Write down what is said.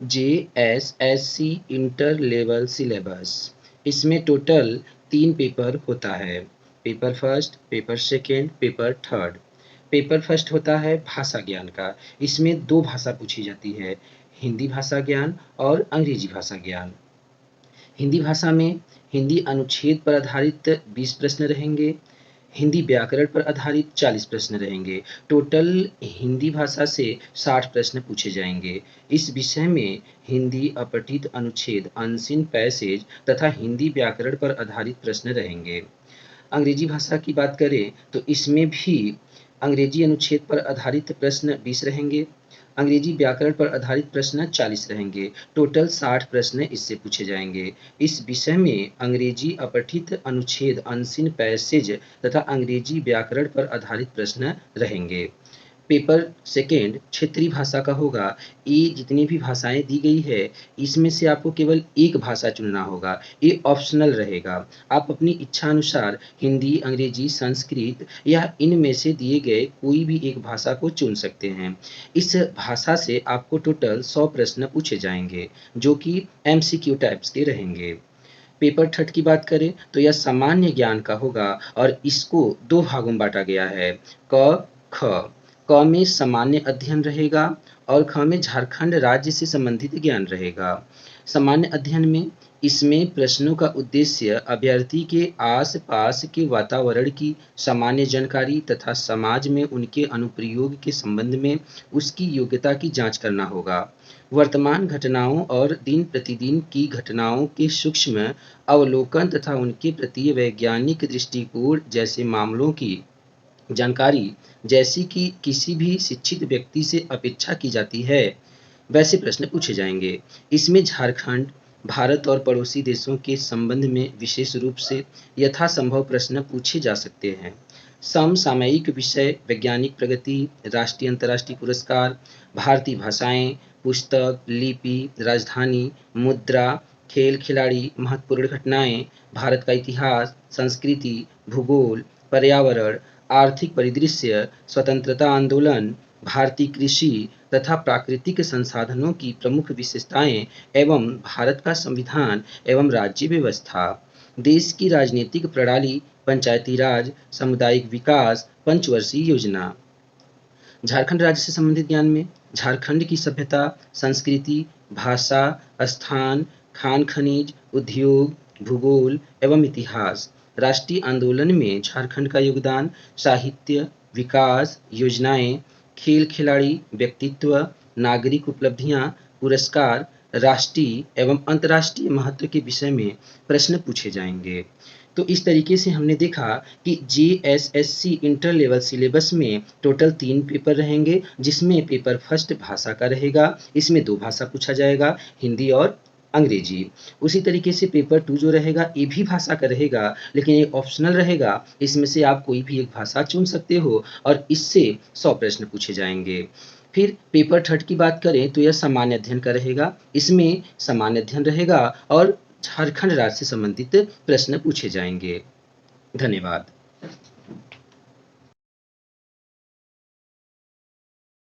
JSSC inter level syllabus. इसमें total 3 paper होता है, paper first, paper second, paper third. Paper first होता है भाषा ज्ञान का। इसमें 2 भाषा पूछी जाती है, हिंदी भाषा ज्ञान और अंग्रेजी भाषा ज्ञान। हिंदी भाषा में हिंदी अनुच्छेद पर आधारित 20 प्रश्न रहेंगे, हिंदी व्याकरण पर आधारित 40 प्रश्न रहेंगे। टोटल हिंदी भाषा से 60 प्रश्न पूछे जाएंगे। इस विषय में हिंदी अपठित अनुच्छेद, अनसीन पैसेज तथा हिंदी व्याकरण पर आधारित प्रश्न रहेंगे। अंग्रेजी भाषा की बात करें तो इसमें भी अंग्रेजी अनुच्छेद पर आधारित प्रश्न 20 रहेंगे, अंग्रेजी व्याकरण पर आधारित प्रश्न 40 रहेंगे। टोटल 60 प्रश्न इससे पूछे जाएंगे। इस विषय में अंग्रेजी अपठित अनुच्छेद, अनसीन पैसेज तथा अंग्रेजी व्याकरण पर आधारित प्रश्न रहेंगे। पेपर सेकेंड क्षेत्रीय भाषा का होगा। ये जितनी भी भाषाएं दी गई है इसमें से आपको केवल एक भाषा चुनना होगा, ये ऑप्शनल रहेगा। आप अपनी इच्छा अनुसार हिंदी, अंग्रेजी, संस्कृत या इनमें से दिए गए कोई भी एक भाषा को चुन सकते हैं। इस भाषा से आपको टोटल 100 प्रश्न पूछे जाएंगे जो कि MCQ टाइप्स के रहेंगे। पेपर थर्ड की बात करें तो यह सामान्य ज्ञान का होगा और इसको 2 भागों में बांटा गया है, क ख। क में सामान्य अध्ययन रहेगा और ख में झारखंड राज्य से संबंधित ज्ञान रहेगा। सामान्य अध्ययन में इसमें प्रश्नों का उद्देश्य अभ्यर्थी के आस-पास के वातावरण की सामान्य जानकारी तथा समाज में उनके अनुप्रयोग के संबंध में उसकी योग्यता की जांच करना होगा। वर्तमान घटनाओं और दिन प्रतिदिन की घटनाओं के सूक्ष्म अवलोकन तथा उनके प्रति वैज्ञानिक दृष्टिकोण जैसे मामलों की जानकारी, जैसी कि किसी भी शिक्षित व्यक्ति से अपेक्षा की जाती है, वैसे प्रश्न पूछे जाएंगे। इसमें झारखंड, भारत और पड़ोसी देशों के संबंध में विशेष रूप से यथासंभव प्रश्न पूछे जा सकते हैं। समसामयिक विषय, वैज्ञानिक प्रगति, राष्ट्रीय अंतर्राष्ट्रीय पुरस्कार, भारतीय भाषाएं, पुस्तक, लिपि, राजधानी, मुद्रा, खेल खिलाड़ी, महत्वपूर्ण घटनाएं, भारत का इतिहास, संस्कृति, भूगोल, पर्यावरण, आर्थिक परिदृश्य, स्वतंत्रता आंदोलन, भारतीय कृषि तथा प्राकृतिक संसाधनों की प्रमुख विशेषताएं एवं भारत का संविधान एवं राज्य व्यवस्था, देश की राजनीतिक प्रणाली, पंचायती राज, सामुदायिक विकास, पंचवर्षीय योजना। झारखंड राज्य से संबंधित ज्ञान में झारखंड की सभ्यता, संस्कृति, भाषा, स्थान, खान खनिज, उद्योग, भूगोल एवं इतिहास। राष्ट्रीय आंदोलन में झारखंड का योगदान, साहित्य, विकास, योजनाएं, खेल खिलाड़ी, व्यक्तित्व, नागरिक उपलब्धियां, पुरस्कार, राष्ट्रीय एवं अंतर्राष्ट्रीय महत्व के विषय में प्रश्न पूछे जाएंगे। तो इस तरीके से हमने देखा कि JSSC इंटर लेवल सिलेबस में टोटल 3 पेपर रहेंगे, जिसमें पेपर फर्स्ट भाषा का रहेगा। इसमें 2 भाषा पूछा जाएगा, हिंदी और अंग्रेजी। उसी तरीके से पेपर 2 जो रहेगा ये भी भाषा का रहेगा, लेकिन ये ऑप्शनल रहेगा। इसमें से आप कोई भी एक भाषा चुन सकते हो और इससे 100 प्रश्न पूछे जाएंगे। फिर पेपर थर्ड की बात करें तो यह सामान्य अध्ययन का रहेगा। इसमें सामान्य अध्ययन रहेगा और झारखंड राज्य से संबंधित प्रश्न पूछे जाएंगे। धन्यवाद।